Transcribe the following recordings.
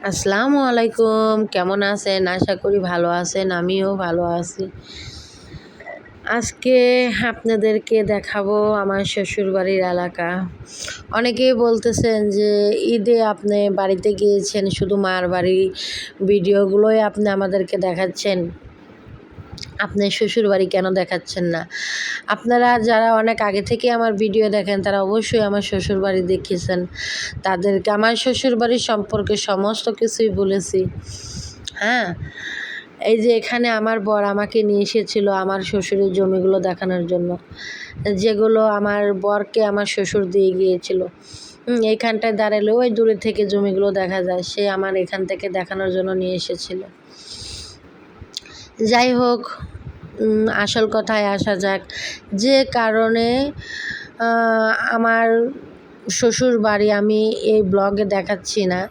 আসসালামু আলাইকুম, কেমন আছেন? আশা করি ভালো আছেন, আমিও ভালো আছি। আজকে আপনাদেরকে দেখাবো আমার শ্বশুরবাড়ির এলাকা। অনেকেই বলতেছেন যে ঈদে আপনি বাড়িতে গিয়েছেন, শুধু মার বাড়ির ভিডিওগুলোই আপনি আমাদেরকে দেখাচ্ছেন, আপনি শ্বশুরবাড়ি কেন দেখাচ্ছেন না? আপনারা যারা অনেক আগে থেকে আমার ভিডিও দেখেন তারা অবশ্যই আমার শ্বশুরবাড়ি দেখেছেন। তাদেরকে আমার শ্বশুরবাড়ির সম্পর্কে সমস্ত কিছুই বলেছি। হ্যাঁ, এই যে এখানে আমার বর আমাকে নিয়ে এসেছিল আমার শ্বশুরের জমিগুলো দেখানোর জন্য, যেগুলো আমার বরকে আমার শ্বশুর দিয়ে গিয়েছিল। এইখানটায় দাঁড়ালে ওই দূরে থেকে জমিগুলো দেখা যায়, সে আমার এখান থেকে দেখানোর জন্য নিয়ে এসেছিল। যাই হোক, আসল কথায় আসা যাক। যে কারণে আমার শ্বশুর বাড়ি আমি এই ব্লগে দেখাচ্ছি না,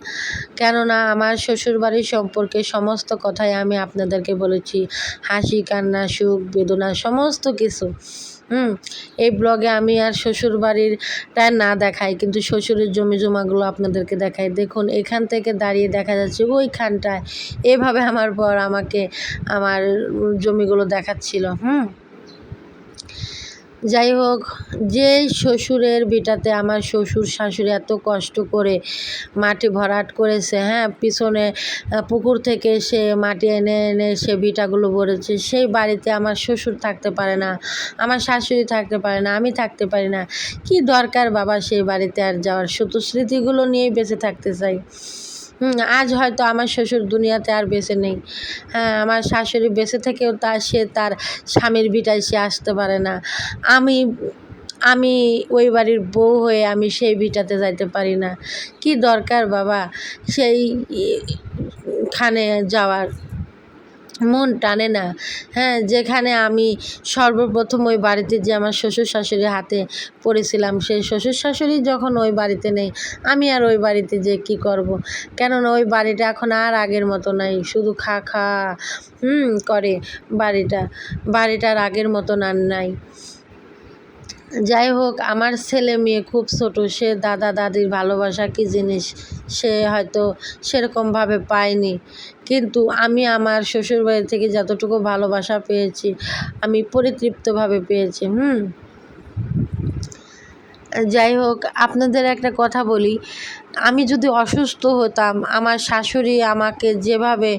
কেননা আমার শ্বশুর বাড়ির সম্পর্কে সমস্ত কথাই আমি আপনাদেরকে বলেছি। হাসি, কান্না, সুখ, বেদনা সমস্ত কিছু এই ব্লগে আমি আর শ্বশুর বাড়িরটা না দেখাই, কিন্তু শ্বশুরের জমি জমাগুলো আপনাদেরকে দেখাই। দেখুন, এখান থেকে দাঁড়িয়ে দেখা যাচ্ছে ওইখানটায় এভাবে আমার বর আমাকে আমার জমিগুলো দেখাচ্ছিল। যাই হোক, যে শ্বশুরের ভিটাতে আমার শ্বশুর শাশুড়ি এত কষ্ট করে মাটি ভরাট করেছে, পিছনে পুকুর থেকে সে মাটি এনে এনে সে ভিটাগুলো ভরেছে, সেই বাড়িতে আমার শ্বশুর থাকতে পারে না, আমার শাশুড়ি থাকতে পারে না, আমি থাকতে পারি না। কি দরকার বাবা সেই বাড়িতে আর যাওয়ার? শুধু স্মৃতিগুলো নিয়েই বেঁচে থাকতে চাই। আজ হয়তো আমার শ্বশুর দুনিয়াতে আর বেঁচে নেই। আমার শাশুড়ি বেঁচে থেকেও সে তার স্বামীর ভিটায় সে আসতে পারে না। আমি আমি ওই বাড়ির বউ হয়ে আমি সেই ভিটাতে যাইতে পারি না। কি দরকার বাবা সেইখানে যাওয়ার? মন টানে না। যেখানে আমি সর্বপ্রথম ওই বাড়িতে যে আমার শ্বশুর শাশুড়ির হাতে পড়েছিলাম, সেই শ্বশুর শাশুড়ি যখন ওই বাড়িতে নেই, আমি আর ওই বাড়িতে যে কি করব? কেননা ওই বাড়িটা এখন আর আগের মতো নাই, শুধু খা খা করে বাড়িটার আগের মতন আর নাই। যাই হোক, আমার ছেলে মেয়ে খুব ছোট, সে দাদা দাদির ভালোবাসা কী জিনিস সে হয়তো সেরকমভাবে পায়নি, কিন্তু আমি আমার শ্বশুরবাড়ি থেকে যতটুকু ভালোবাসা পেয়েছি আমি পরিতৃপ্তভাবে পেয়েছি। যাই হোক, আপনাদের একটা কথা বলি, আমি যদি অসুস্থ হতাম, আমার শাশুড়ি আমাকে যেভাবে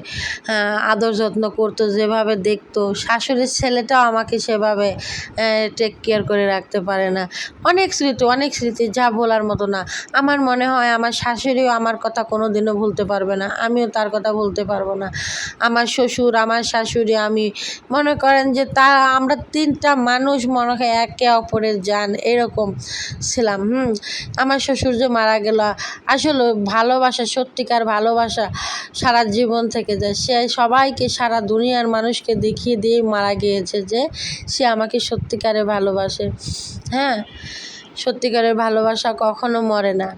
আদর যত্ন করতো, যেভাবে দেখতো, শাশুড়ির ছেলেটাও আমাকে সেভাবে টেক কেয়ার করে রাখতে পারে না। অনেক স্মৃতি যা বলার মতো না। আমার মনে হয় আমার শাশুড়িও আমার কথা কোনো দিনও ভুলতে পারবে না, আমিও তার কথা ভুলতে পারবো না। আমার শ্বশুর, আমার শাশুড়ি, আমি মনে করেন যে আমরা তিনটা মানুষ মনে হয় একে অপরের জান, এরকম ছিলাম। আমার শ্বশুর যে মারা গেল, আসলে ভালোবাসা, সত্যিকার ভালোবাসা সারা জীবন থেকে যায়। সে সবাইকে, সারা দুনিয়ার মানুষকে দেখিয়ে দিয়ে মারা গিয়েছে যে সে আমাকে সত্যিকারে ভালোবাসে। সত্যিকারের ভালোবাসা কখনো মরে না।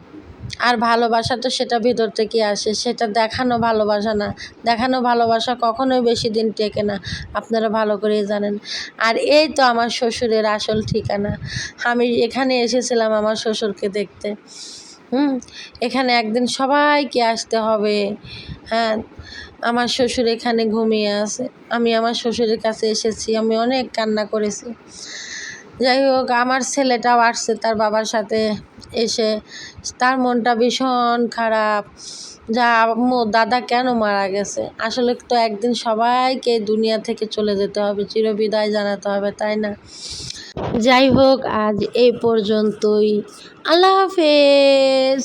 আর ভালোবাসা তো সেটা ভিতর থেকে আসে, সেটা দেখানো ভালোবাসা না। দেখানো ভালোবাসা কখনোই বেশি দিন টেকে না, আপনারা ভালো করেই জানেন। আর এই তো আমার শ্বশুরের আসল ঠিকানা। আমি এখানে এসেছিলাম আমার শ্বশুরকে দেখতে। এখানে একদিন সবাইকে আসতে হবে। আমার শ্বশুর এখানে ঘুমিয়ে আছে, আমি আমার শ্বশুরের কাছে এসেছি, আমি অনেক কান্না করেছি। যাই হোক, আমার ছেলেটাও আসছে তার বাবার সাথে এসে, তার মনটা ভীষণ খারাপ। যা আম্মু, দাদা কেন মারা গেছে? আসলে তো একদিন সবাইকে দুনিয়া থেকে চলে যেতে হবে, চিরবিদায় জানাতে হবে, তাই না? যাই হোক, আজ এই পর্যন্তই। আল্লাহ হাফেজ।